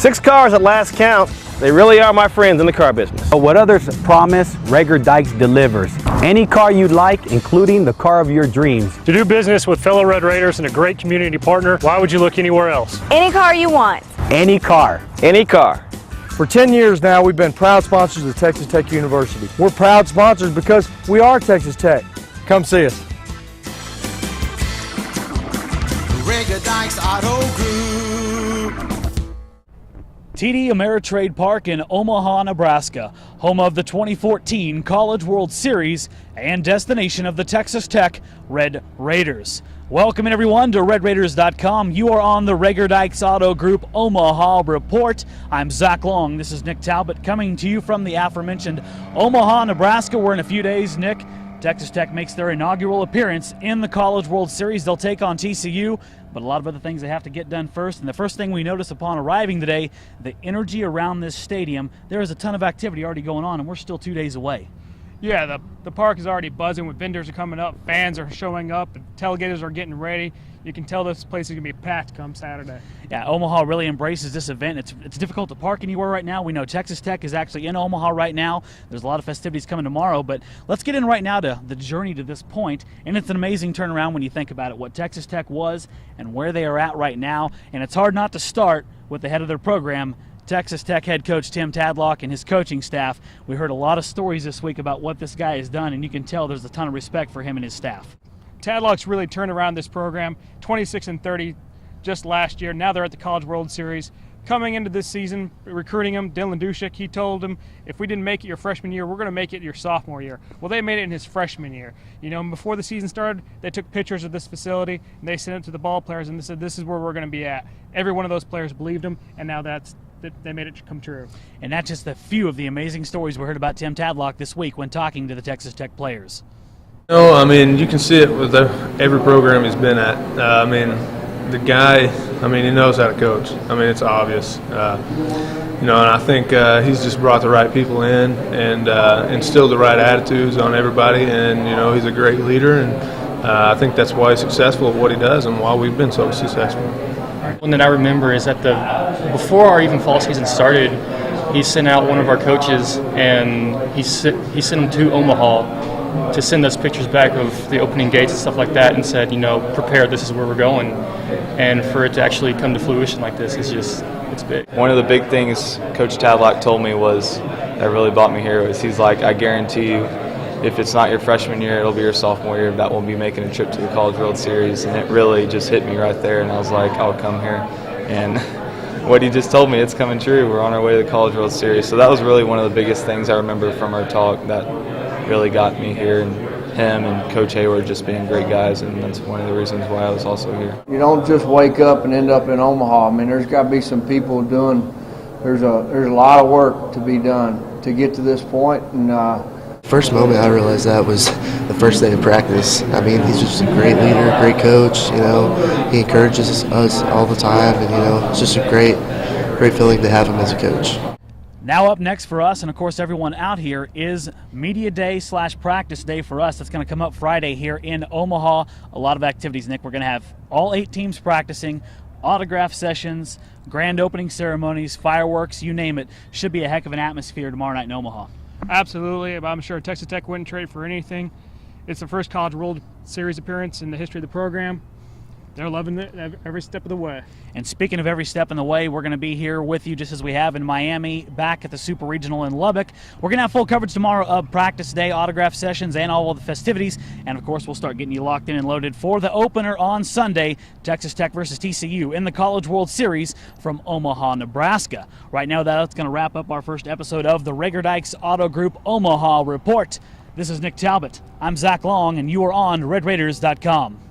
6 cars at last count. They really are my friends in the car business. What others promise, Rager Dykes delivers. Any car you'd like, including the car of your dreams. To do business with fellow Red Raiders and a great community partner, why would you look anywhere else? Any car you want. Any car. Any car. For 10 years now, we've been proud sponsors of Texas Tech University. We're proud sponsors because we are Texas Tech. Come see us. Rager Dykes Auto Group. TD Ameritrade Park in Omaha, Nebraska, home of the 2014 College World Series and destination of the Texas Tech Red Raiders. Welcome everyone to RedRaiders.com. You are on the Rager Dykes Auto Group Omaha Report. I'm Zach Long. This is Nick Talbot coming to you from the aforementioned Omaha, Nebraska, where in a few days, Nick, Texas Tech makes their inaugural appearance in the College World Series. They'll take on TCU, but a lot of other things they have to get done first. And the first thing we notice upon arriving today, the energy around this stadium. There is a ton of activity already going on, and we're still 2 days away. Yeah, the park is already buzzing with vendors are coming up, fans are showing up, and tailgaters are getting ready. You can tell this place is going to be packed come Saturday. Yeah, Omaha really embraces this event. It's difficult to park anywhere right now. We know Texas Tech is actually in Omaha right now. There's a lot of festivities coming tomorrow, but let's get in right now to the journey to this point. And it's an amazing turnaround when you think about it, what Texas Tech was and where they are at right now. And it's hard not to start with the head of their program, Texas Tech head coach Tim Tadlock and his coaching staff. We heard a lot of stories this week about what this guy has done, and you can tell there's a ton of respect for him and his staff. Tadlock's really turned around this program, 26-30 just last year. Now they're at the College World Series. Coming into this season, recruiting him, Dylan Dushik, he told him, if we didn't make it your freshman year, we're going to make it your sophomore year. Well, they made it in his freshman year. You know, before the season started, they took pictures of this facility, and they sent it to the ball players, and they said, this is where we're going to be at. Every one of those players believed him, and now they made it come true. And that's just a few of the amazing stories we heard about Tim Tadlock this week when talking to the Texas Tech players. No, I mean, you can see it with every program he's been at. I mean, the guy, I mean, he knows how to coach. I mean, it's obvious. You know, and I think he's just brought the right people in and instilled the right attitudes on everybody. And, you know, he's a great leader. And I think that's why he's successful at what he does and why we've been so successful. One that I remember is that before our even fall season started, he sent out one of our coaches and he sent him to Omaha to send us pictures back of the opening gates and stuff like that, and said, you know, prepare, this is where we're going. And for it to actually come to fruition like this is just, it's big. One of the big things Coach Tadlock told me was, that really brought me here, was he's like, I guarantee you, if it's not your freshman year, it'll be your sophomore year that we'll be making a trip to the College World Series. And it really just hit me right there, and I was like, I'll come here. And what he just told me, it's coming true. We're on our way to the College World Series. So that was really one of the biggest things I remember from our talk that really got me here, and him and Coach Hayward just being great guys, and that's one of the reasons why I was also here. You don't just wake up and end up in Omaha. I mean, there's got to be some people there's a lot of work to be done to get to this point. And first moment I realized that was the first day of practice. I mean, he's just a great leader, great coach. You know, he encourages us all the time, and you know, it's just a great feeling to have him as a coach. Now up next for us, and of course everyone out here, is Media Day / Practice Day for us. That's going to come up Friday here in Omaha. A lot of activities, Nick. We're going to have all 8 teams practicing, autograph sessions, grand opening ceremonies, fireworks, you name it. Should be a heck of an atmosphere tomorrow night in Omaha. Absolutely. I'm sure Texas Tech wouldn't trade for anything. It's the first College World Series appearance in the history of the program. They're loving it every step of the way. And speaking of every step in the way, we're going to be here with you just as we have in Miami, back at the Super Regional in Lubbock. We're going to have full coverage tomorrow of practice day, autograph sessions, and all of the festivities. And, of course, we'll start getting you locked in and loaded for the opener on Sunday, Texas Tech versus TCU in the College World Series from Omaha, Nebraska. Right now, that's going to wrap up our first episode of the Rager Dykes Auto Group Omaha Report. This is Nick Talbot. I'm Zach Long, and you are on RedRaiders.com.